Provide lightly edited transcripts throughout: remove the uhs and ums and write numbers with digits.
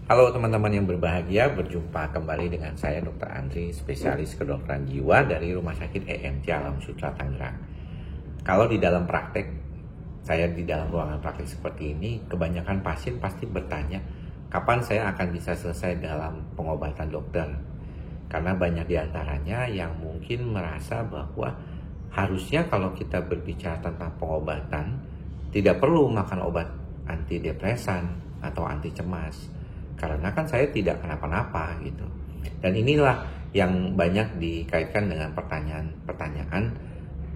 Halo teman-teman yang berbahagia, berjumpa kembali dengan saya Dr. Andri, spesialis kedokteran jiwa dari Rumah Sakit EMC Alam Sutera Tangerang. Kalau di dalam praktek, saya di dalam ruangan praktek seperti ini, kebanyakan pasien pasti bertanya, kapan saya akan bisa selesai dalam pengobatan dokter? Karena banyak diantaranya yang mungkin merasa bahwa harusnya kalau kita berbicara tentang pengobatan, tidak perlu makan obat antidepresan atau anti cemas. Karena kan saya tidak kenapa-napa gitu. Dan inilah yang banyak dikaitkan dengan pertanyaan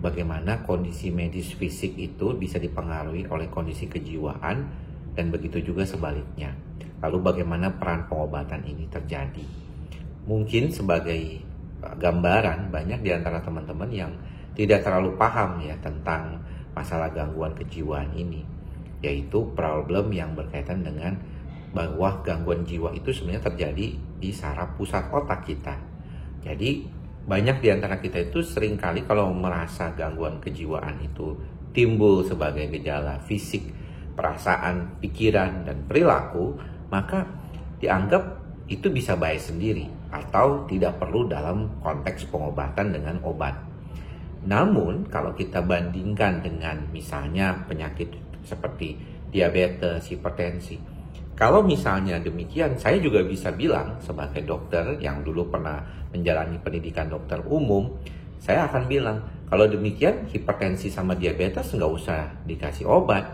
bagaimana kondisi medis fisik itu bisa dipengaruhi oleh kondisi kejiwaan dan begitu juga sebaliknya. Lalu bagaimana peran pengobatan ini terjadi? Mungkin sebagai gambaran banyak di antara teman-teman yang tidak terlalu paham ya tentang masalah gangguan kejiwaan ini, yaitu problem yang berkaitan dengan bahwa gangguan jiwa itu sebenarnya terjadi di saraf pusat otak kita. Jadi banyak di antara kita itu seringkali kalau merasa gangguan kejiwaan itu timbul sebagai gejala fisik, perasaan, pikiran, dan perilaku, maka dianggap itu bisa baik sendiri atau tidak perlu dalam konteks pengobatan dengan obat. Namun kalau kita bandingkan dengan misalnya penyakit seperti diabetes, hipertensi, kalau misalnya demikian, saya juga bisa bilang sebagai dokter yang dulu pernah menjalani pendidikan dokter umum, saya akan bilang, kalau demikian hipertensi sama diabetes nggak usah dikasih obat.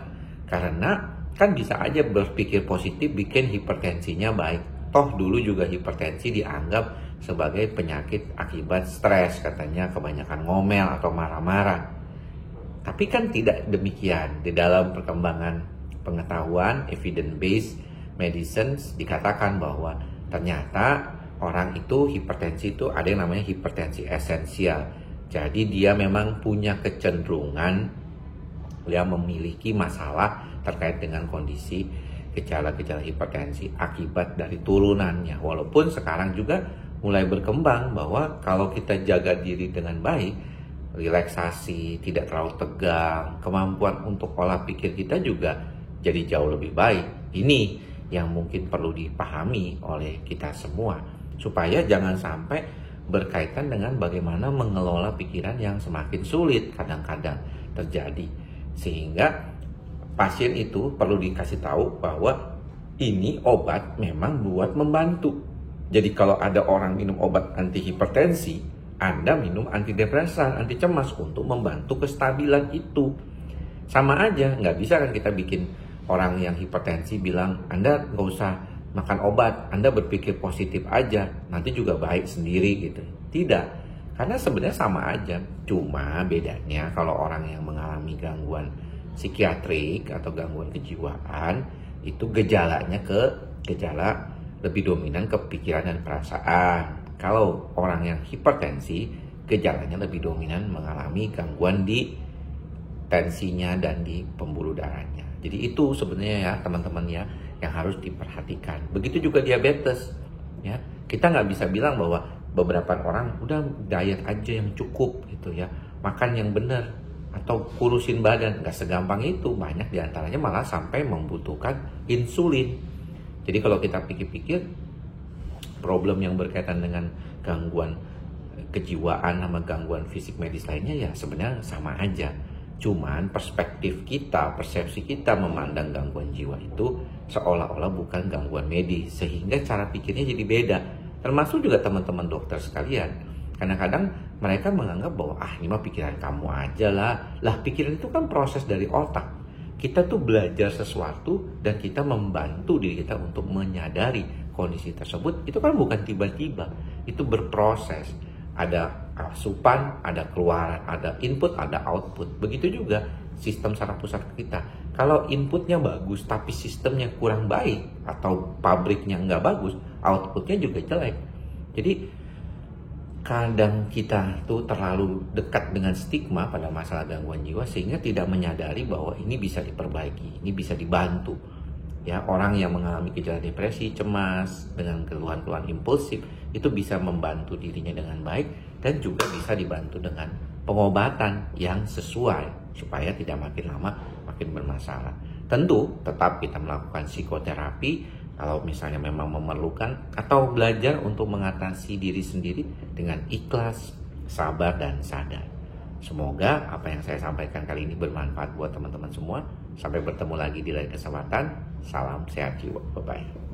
Karena kan bisa aja berpikir positif bikin hipertensinya baik. Toh dulu juga hipertensi dianggap sebagai penyakit akibat stres, katanya kebanyakan ngomel atau marah-marah. Tapi kan tidak demikian. Di dalam perkembangan pengetahuan, evidence-based medicine dikatakan bahwa ternyata orang itu hipertensi itu ada yang namanya hipertensi esensial. Jadi dia memang punya kecenderungan dia memiliki masalah terkait dengan kondisi gejala-gejala hipertensi akibat dari turunannya. Walaupun sekarang juga mulai berkembang bahwa kalau kita jaga diri dengan baik, relaksasi, tidak terlalu tegang, kemampuan untuk pola pikir kita juga jadi jauh lebih baik. Ini yang mungkin perlu dipahami oleh kita semua, supaya jangan sampai berkaitan dengan bagaimana mengelola pikiran yang semakin sulit kadang-kadang terjadi. Sehingga pasien itu perlu dikasih tahu bahwa ini obat memang buat membantu. Jadi kalau ada orang minum obat anti hipertensi, Anda minum antidepresan, anti cemas untuk membantu kestabilan itu. Sama aja, nggak bisa kan kita bikin orang yang hipertensi bilang, Anda nggak usah makan obat, Anda berpikir positif aja, nanti juga baik sendiri gitu. Tidak, karena sebenarnya sama aja. Cuma bedanya kalau orang yang mengalami gangguan psikiatrik atau gangguan kejiwaan, itu gejalanya gejala lebih dominan ke pikiran dan perasaan. Kalau orang yang hipertensi, gejalanya lebih dominan mengalami gangguan di tensinya dan di pembuluh darahnya. Jadi itu sebenarnya ya teman-teman ya yang harus diperhatikan. Begitu juga diabetes ya. Kita nggak bisa bilang bahwa beberapa orang udah diet aja yang cukup gitu ya, makan yang benar atau kurusin badan. Nggak segampang itu. Banyak diantaranya malah sampai membutuhkan insulin. Jadi kalau kita pikir-pikir, problem yang berkaitan dengan gangguan kejiwaan sama gangguan fisik medis lainnya ya sebenarnya sama aja. Cuman perspektif kita, persepsi kita memandang gangguan jiwa itu seolah-olah bukan gangguan medis, sehingga cara pikirnya jadi beda. Termasuk juga teman-teman dokter sekalian. Kadang-kadang mereka menganggap bahwa ini mah pikiran kamu aja lah. Lah pikiran itu kan proses dari otak. Kita tuh belajar sesuatu dan kita membantu diri kita untuk menyadari kondisi tersebut. Itu kan bukan tiba-tiba, itu berproses. Ada asupan, ada keluaran, ada input, ada output. Begitu juga sistem saraf pusat kita. Kalau inputnya bagus tapi sistemnya kurang baik atau pabriknya nggak bagus, outputnya juga jelek. Jadi kadang kita tuh terlalu dekat dengan stigma pada masalah gangguan jiwa sehingga tidak menyadari bahwa ini bisa diperbaiki, ini bisa dibantu. Ya, orang yang mengalami gejala depresi, cemas, dengan keluhan-keluhan impulsif, itu bisa membantu dirinya dengan baik dan juga bisa dibantu dengan pengobatan yang sesuai supaya tidak makin lama makin bermasalah. Tentu tetap kita melakukan psikoterapi kalau misalnya memang memerlukan, atau belajar untuk mengatasi diri sendiri dengan ikhlas, sabar, dan sadar. Semoga apa yang saya sampaikan kali ini bermanfaat buat teman-teman semua. Sampai bertemu lagi di lain kesempatan. Salam sehat jiwa. Bye-bye.